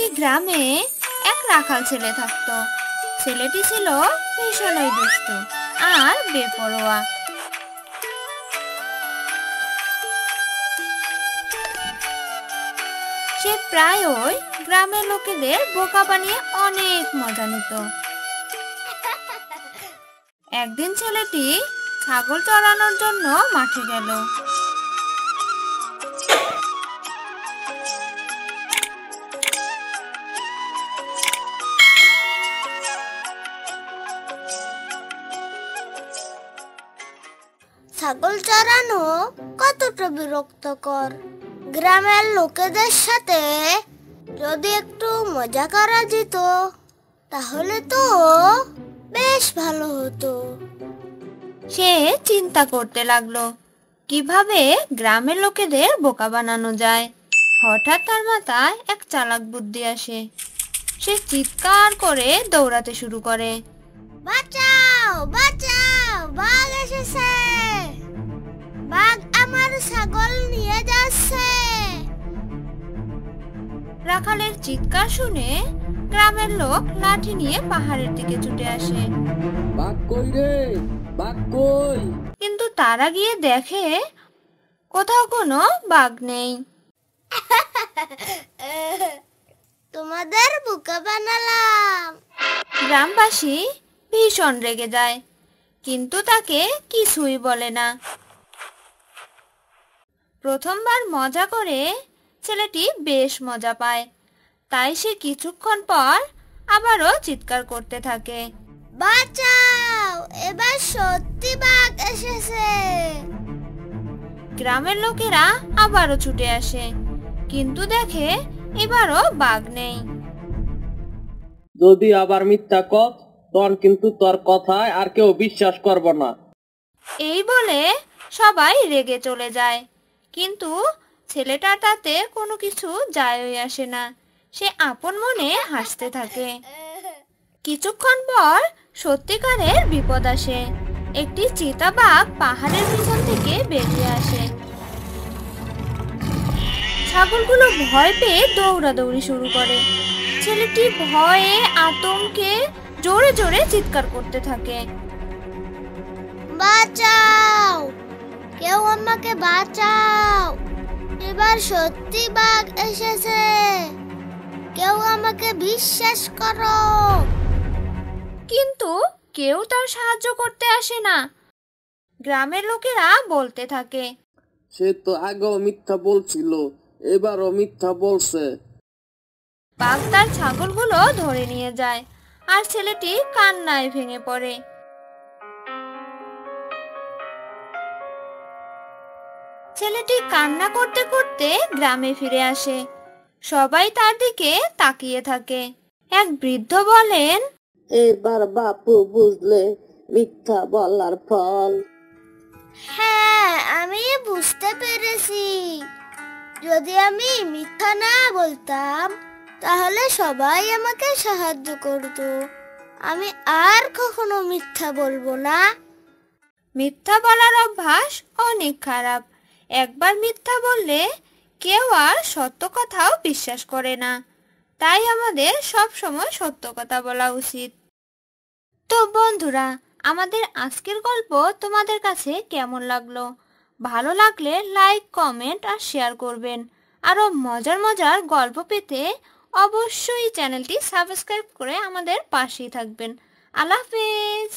একটি গ্রামে এক রাখাল ছেলে থাকতো। ছেলেটি ছিল ভীষণই দুষ্টু আর বেপরোয়া। সে প্রায়ই গ্রামের লোকেদের বোকা বানিয়ে অনেক মজা নিত। একদিন ছেলেটি ছাগল চড়ানোর জন্য মাঠে গেল। ছাগল চড়ানো কতটা বিরক্তকর। গ্রামের লোকেদের সাথে যদি একটু মজা করা যেত তাহলে তো বেশ ভালো হতো। সে চিন্তা করতে লাগলো কিভাবে গ্রামের লোকেদের বোকা বানানো যায়। হঠাৎ তার মাথায় এক চালাক বুদ্ধি আসে। সে চিৎকার করে দৌড়াতে শুরু করে, বাঁচাও বাঁচাও, বাঘ এসেছে, বাঘ আমার ছাগল নিয়ে যাচ্ছে। রাখালের চিৎকার শুনে গ্রামের লোক লাঠি নিয়ে পাহাড়ের দিকে ছুটে আসে। বাঘ কই রে, বাঘ কই? কিন্তু তারা গিয়ে দেখে কোথাও কোনো বাঘ নেই। তোমাদের বোকা বানালাম। গ্রামবাসী ভীষণ রেগে যায়, কিন্তু তাকে কিছুই বলে না। প্রথমবার মজা করে ছেলেটি বেশ মজা পায়, তাই সে কিছুক্ষণ পর আবারও চিৎকার করতে থাকে, বাঁচাও, এবার সত্যি বাঘ এসেছে। গ্রামের লোকেরা আবারও ছুটে আসে, কিন্তু দেখে এবারও বাঘ নেই। যদি আবার মিথ্যা কস তখন কিন্তু তোর কথায় আর কেউ বিশ্বাস করব না। এই বলে সবাই রেগে চলে যায়, কিন্তু ছেলেটা তাতে কোনো কিছু যায়ই আসে না। সে আপন মনে হাসতে থাকে। কিছুক্ষণ পর সত্যিকারের বিপদ আসে। একটি চিতাবাঘ পাহাড়ের পিছন থেকে বেরিয়ে আসে। ছাগলগুলো ভয় পেয়ে দৌড়াদৌড়ি শুরু করে। ছেলেটি ভয়ে আতঙ্কে জোরে জোরে চিৎকার করতে থাকে, বাঁচাও, কেউ আমাকে বাঁচাও, এবার সত্যি বাঘ এসেছে, কেউ আমাকে বিশ্বাস করো। কিন্তু কেউ তার সাহায্য করতে আসে না। গ্রামের লোকেরা বলতে থাকে, সে তো আগেও মিথ্যা বলছিল, এবারও মিথ্যা বলছে। বাঘ তার ছাগলগুলো ধরে নিয়ে যায় আর ছেলেটি কান্নায় ভেঙে পড়ে। ছেলেটি কান্না করতে করতে গ্রামে ফিরে আসে। সবাই তার দিকে তাকিয়ে থাকে। এক বৃদ্ধ বলেন, এবার বাপু বুঝলে মিথ্যা বলার ফল। হ্যাঁ, আমি বুঝতে পেরেছি। যদি আমি মিথ্যা না বলতাম তাহলে সবাই আমাকে সাহায্য করত। আমি আর কখনো মিথ্যা বলবো না। মিথ্যা বলার অভ্যাস অনেক খারাপ। একবার মিথ্যা বললে কেউ আর সত্য কথাও বিশ্বাস করে না। তাই আমাদের সব সময় সত্য কথা বলা উচিত। তো বন্ধুরা, আমাদের আজকের গল্প তোমাদের কাছে কেমন লাগলো? ভালো লাগলে লাইক, কমেন্ট আর শেয়ার করবেন। আরো মজার মজার গল্প পেতে অবশ্যই চ্যানেলটি সাবস্ক্রাইব করে আমাদের পাশেই থাকবেন। আল্লাহ হাফেজ।